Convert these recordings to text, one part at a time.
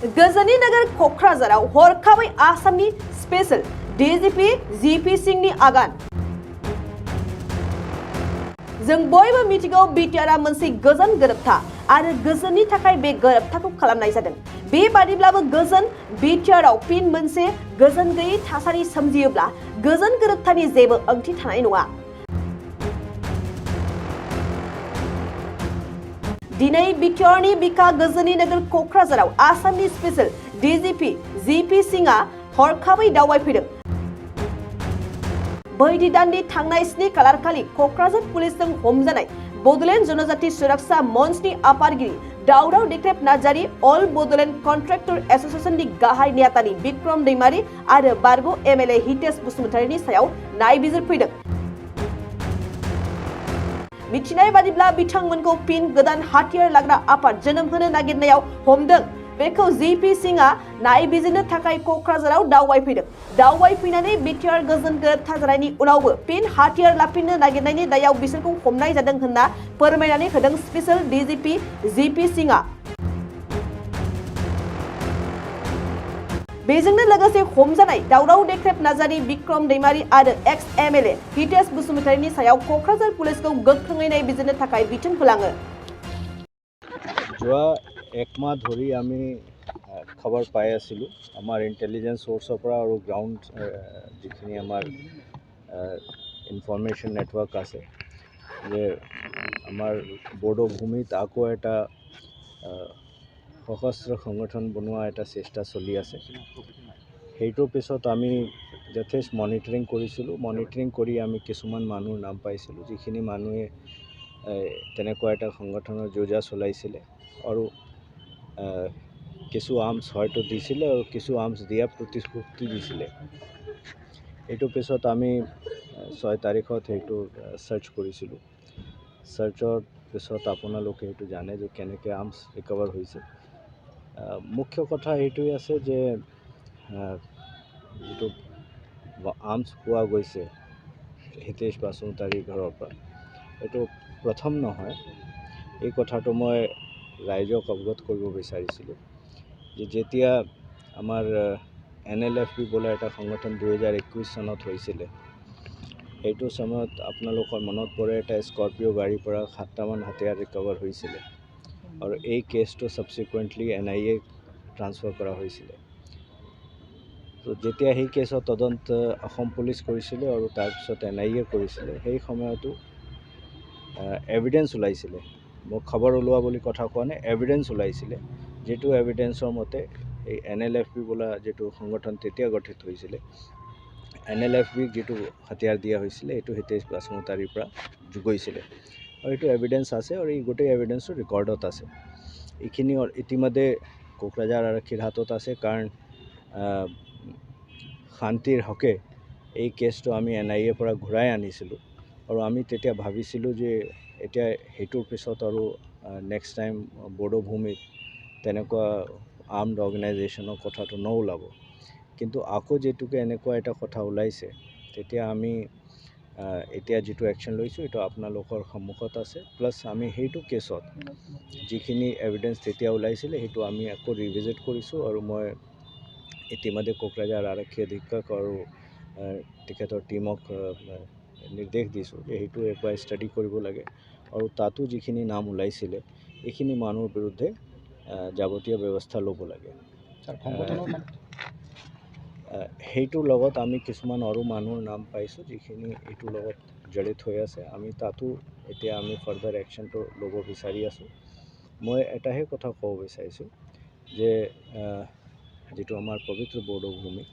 गजनी नगर क'क्राझाराव हरखाबै आसामनि स्पेशल DGP GP सिंहनि आगान। जों बयबो मिथिगौ बिटिआरआ मोनसे गोजोन गोरोबथा आरो गोजोननि थाखाय बे गोरोबथाखौ खालामनाय जादों। बेबादिब्लाबो गोजोन बिटिआरआव फिन मोनसे गोजोन गैयै थासारि सोमजियोब्ला गोजोन गोरोबथानि जेबो ओंथि थानाय नङा। दिनै बिटिआरनि बिखा गजनी नगर क'क्राझाराव आसामनि स्पेशल DGP GP सिंहआ हरखाबै दावबायफैदों। बैदि दाननि थांनाय 7 खालार खालि क'क्राझार पुलिसजों हमजानाय बड'लेण्ड जनजाति सुरक्षा मंचनि आफादगिरि दावराव देख्रेब नार्जारि, अल बड'लेण्ड कन्ट्रेक्टर एस'सिएशननि गाहाय नेहाथारि बिक्रम दैमारि आरो बारग' MLA हितेश बसुमतारिनि सायाव नायबिजिरफैदों। मिथिनाय बादिब्ला बिथांमोनखौ फिन गोदान हाथियार लाग्रा आफाद जोनोम होनो नागिरनायाव हमदों। बेखौ GP सिंहआ नायबिजिरनो थाखाय क'क्राझाराव दावबायफैदों। दावबायफैनानै बिटिआर गोजोन गोरोबथा जानायनि उनावबो फिन हाथियार लाफिननो नागिरनायनि दायाव बिसोरखौ हमनाय जादों होनना फोरमायनानै होदों स्पेशल DGP GP सिंहआ। बेजोंनो लोगोसे हमजानाय दावराव देख्रेब नार्जारि, बिक्रम दैमारि आरो एक्स MLA हितेश बसुमतारिनि सायाव क'क्राझार पुलिसखौ गोख्रोङै नायबिजिरनो थाखाय बिथोन होलाङो। যোৱা একমাহ ধৰি আমি খবৰ পাই আছিলোঁ আমাৰ ইণ্টেলিজেন্স সোৰ্চৰ পৰা আৰু গ্ৰাউণ্ড যিখিনি আমাৰ ইনফৰমেশ্যন নেটৱৰ্ক আছে যে আমাৰ বড়ো ভূমিত আকৌ এটা সশস্ত্ৰ সংগঠন বনোৱা এটা চেষ্টা চলি আছে। সেইটোৰ পিছত আমি যথেষ্ট মনিটৰিং কৰিছিলোঁ। মনিটৰিং কৰি আমি কিছুমান মানুহৰ নাম পাইছিলোঁ যিখিনি মানুহে তেনেকুৱা এটা সংগঠনৰ যোজা চলাইছিলে আৰু কিছু আৰ্মছ হয়তো দিছিলে আৰু কিছু আৰ্মছ দিয়া প্ৰতিশ্ৰুতি দিছিলে। এইটো পিছত আমি 6 তাৰিখত সেইটো চাৰ্চ কৰিছিলোঁ। চাৰ্চৰ পিছত আপোনালোকে সেইটো জানে যে কেনেকৈ আৰ্মছ ৰিকভাৰ হৈছে। মুখ্য কথা এইটোৱে আছে যে যিটো আৰ্মছ পোৱা গৈছে হিতেশ বসুমতাৰীৰ ঘৰৰ পৰা, এইটো প্ৰথম নহয়। এই কথাটো মই ৰাইজক অৱগত কৰিব বিচাৰিছিলোঁ যে যেতিয়া আমাৰ NLFB বোলা এটা সংগঠন 2021 চনত হৈছিলে, সেইটো সময়ত আপোনালোকৰ মনত পৰে এটা স্কৰ্পিঅ' গাড়ীৰ পৰা 7টামান হাতিয়াৰ ৰিকভাৰ হৈছিলে আৰু এই কেছটো ছাবছিকুৱেণ্টলি NIA ট্ৰান্সফাৰ কৰা হৈছিলে। তো যেতিয়া সেই কেছৰ তদন্ত অসম পুলিচ কৰিছিলে আৰু তাৰপিছত NIA কৰিছিলে, সেই সময়তো এভিডেঞ্চ ওলাইছিলে। মোক খবৰ ওলোৱা বুলি কথা কোৱা নাই, এভিডেঞ্চ ওলাইছিলে। যিটো এভিডেঞ্চৰ মতে এই NLFB বোলা যিটো সংগঠন তেতিয়া গঠিত হৈছিলে, NLFB যিটো হাতিয়াৰ দিয়া হৈছিলে এইটো হিতেশ বসুমতাৰীৰ পৰা গৈছিলে আৰু এইটো এভিডেঞ্চ আছে আৰু এই গোটেই এভিডেঞ্চটো ৰেকৰ্ডত আছে। এইখিনি ইতিমধ্যে কোকৰাঝাৰ আৰক্ষীৰ হাতত আছে, কাৰণ শান্তিৰ হকে এই কেছটো আমি NIA পৰা ঘূৰাই আনিছিলোঁ আৰু আমি তেতিয়া ভাবিছিলোঁ যে এতিয়া সেইটোৰ পিছত আৰু নেক্সট টাইম বড়ো ভূমিত তেনেকুৱা আৰ্মড অৰ্গেনাইজেশ্যনৰ কথাটো নোলাব। কিন্তু আকৌ যেতুকে এনেকুৱা এটা কথা ওলাইছে, তেতিয়া আমি এতিয়া যিটো একশ্যন লৈছোঁ এইটো আপোনালোকৰ সন্মুখত আছে। প্লাছ আমি সেইটো কেছত যিখিনি এভিডেঞ্চ তেতিয়া ওলাইছিলে সেইটো আমি আকৌ ৰিভিজিট কৰিছোঁ আৰু মই ইতিমধ্যে কোকৰাঝাৰ আৰক্ষী অধীক্ষক আৰু তেখেতৰ টীমক নিৰ্দেশ দিছোঁ যে সেইটো একবাৰ ষ্টাডি কৰিব লাগে আৰু তাতো যিখিনি নাম ওলাইছিলে এইখিনি মানুহৰ বিৰুদ্ধে যাৱতীয় ব্যৱস্থা ল'ব লাগে। সেইটোৰ লগত আমি কিছুমান আৰু মানুহৰ নাম পাইছোঁ যিখিনি এইটোৰ লগত জড়িত হৈ আছে। আমি তাতো এতিয়া আমি ফাৰ্ডাৰ একশ্যনটো ল'ব বিচাৰি আছোঁ। মই এটাহে কথা ক'ব বিচাৰিছোঁ যে যিটো আমাৰ পবিত্ৰ বড়ো ভূমি,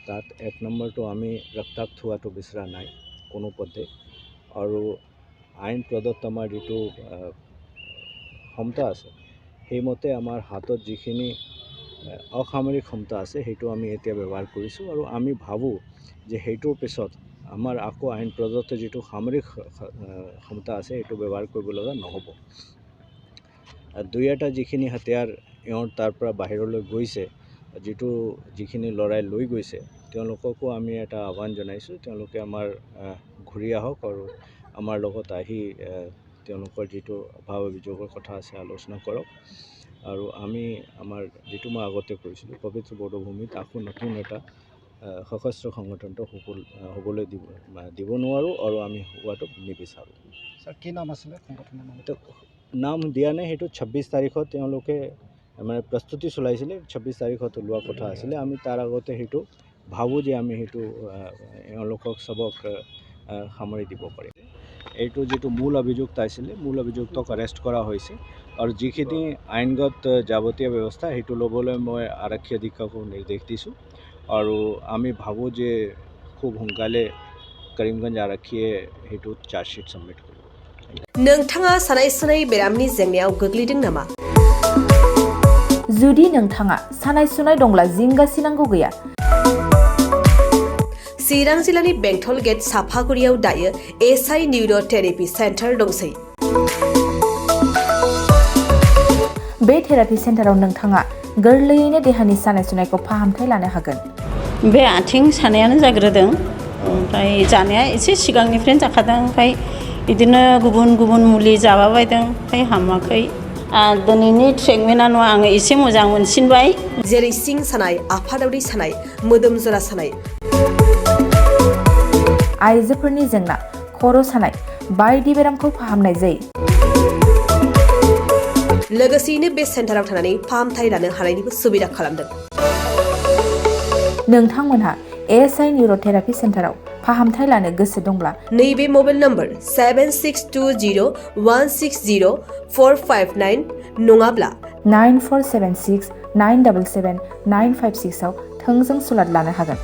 তাত 1 নম্বৰটো আমি ৰক্তাক্ত হোৱাটো বিচৰা নাই কোনো পধ্যে, আৰু আইন প্ৰদত্ত আমাৰ যিটো ক্ষমতা আছে সেইমতে আমাৰ হাতত যিখিনি অসামৰিক ক্ষমতা আছে সেইটো আমি এতিয়া ব্যৱহাৰ কৰিছোঁ আৰু আমি ভাবোঁ যে সেইটোৰ পিছত আমাৰ আকৌ আইন প্ৰদত্ত যিটো সামৰিক ক্ষমতা আছে সেইটো ব্যৱহাৰ কৰিব লগা নহ'ব। 2-এটা যিখিনি হাতিয়াৰ ইহঁত তাৰ পৰা বাহিৰলৈ গৈছে, যিখিনি লৰাই লৈ গৈছে, তেওঁলোককো আমি এটা আহ্বান জনাইছোঁ তেওঁলোকে আমাৰ ঘূৰি আহক আৰু আমাৰ লগত আহি তেওঁলোকৰ যিটো অভাৱ অভিযোগৰ কথা আছে আলোচনা কৰক আৰু আমি আমাৰ যিটো মই আগতে কৈছিলোঁ পবিত্ৰ বৰভূমিত আকৌ নতুন এটা সশস্ত্ৰ সংগঠনটো হ'বলৈ দিব নোৱাৰোঁ আৰু আমি হোৱাটো নিবিচাৰোঁ। স্যাৰ কি নাম আছিলে সংগঠনৰ নাম? নাম দিয়া নাই, সেইটো 26 তাৰিখত তেওঁলোকে মানে প্ৰস্তুতি চলাইছিলে, 26 তাৰিখত ওলোৱা কথা আছিলে। আমি তাৰ আগতে সেইটো ভাবোঁ যে আমি সেইটো এওঁলোকক চবক সামৰি দিব পাৰিম। এইটো যিটো মূল অভিযুক্ত আছিলে, মূল অভিযুক্তক এৰেষ্ট কৰা হৈছে আৰু যিখিনি আইনগত যাৱতীয় ব্যৱস্থা সেইটো ল'বলৈ মই আৰক্ষী অধীক্ষকক নিৰ্দেশ দিছোঁ আৰু আমি ভাবোঁ যে খুব সোনকালে কৰিমগঞ্জ আৰক্ষীয়ে সেইটোত চাৰ্জশ্বিট সাবমিট কৰিব। नोंथाङा सानाय सुनाय बेरामनि जेंनायाव गोग्लैदों नामा? जुदि नोंथाङा सानाय सुनाय दंब्ला जिंगासिनांगौ गैया। चिरां जिल्लानि बेंटल गेट साफागुरियाव दायो एसआइ निउर'थेरापि सेन्टार दंसै। बे थेरापि सेन्टाराव नोंथाङा गोरलैयैनो देहानि सानाय सुनायखौ फाहामथाय लानो हागोन। बे आथिं सानायानो जाग्रोदों, ओमफ्राय जानाया एसे सिगांनिफ्रायनो जाखादों, ओमफ्राय बिदिनो गुबुन गुबुन मुलि जाबाबायदों, ओमफ्राय हामाखै। दिनैनि ट्रिटमेन्टआ नङा, आङो एसे मोजां मोनसिनबाय। जेरै सिं सानाय, आफादावरि सानाय, मोदोम जरा सानाय, आइजोफोरनि जेंना, खर' सानाय बायदि बेरामखौ फाहामनाय जायो। लोगोसेयैनो बे सेन्टाराव थानानै फाहामथाय लानो हानायनिबो सुबिदा खालामदों। नोंथांमोनहा एसआइ निउर'थेरापि सेन्टाराव फाहामथाय लानो गोसो दंब्ला नैबे मबाइल नम्बर 7620160459 नङाब्ला 9476977956 आव थोंजों सुलाद लानो हागोन।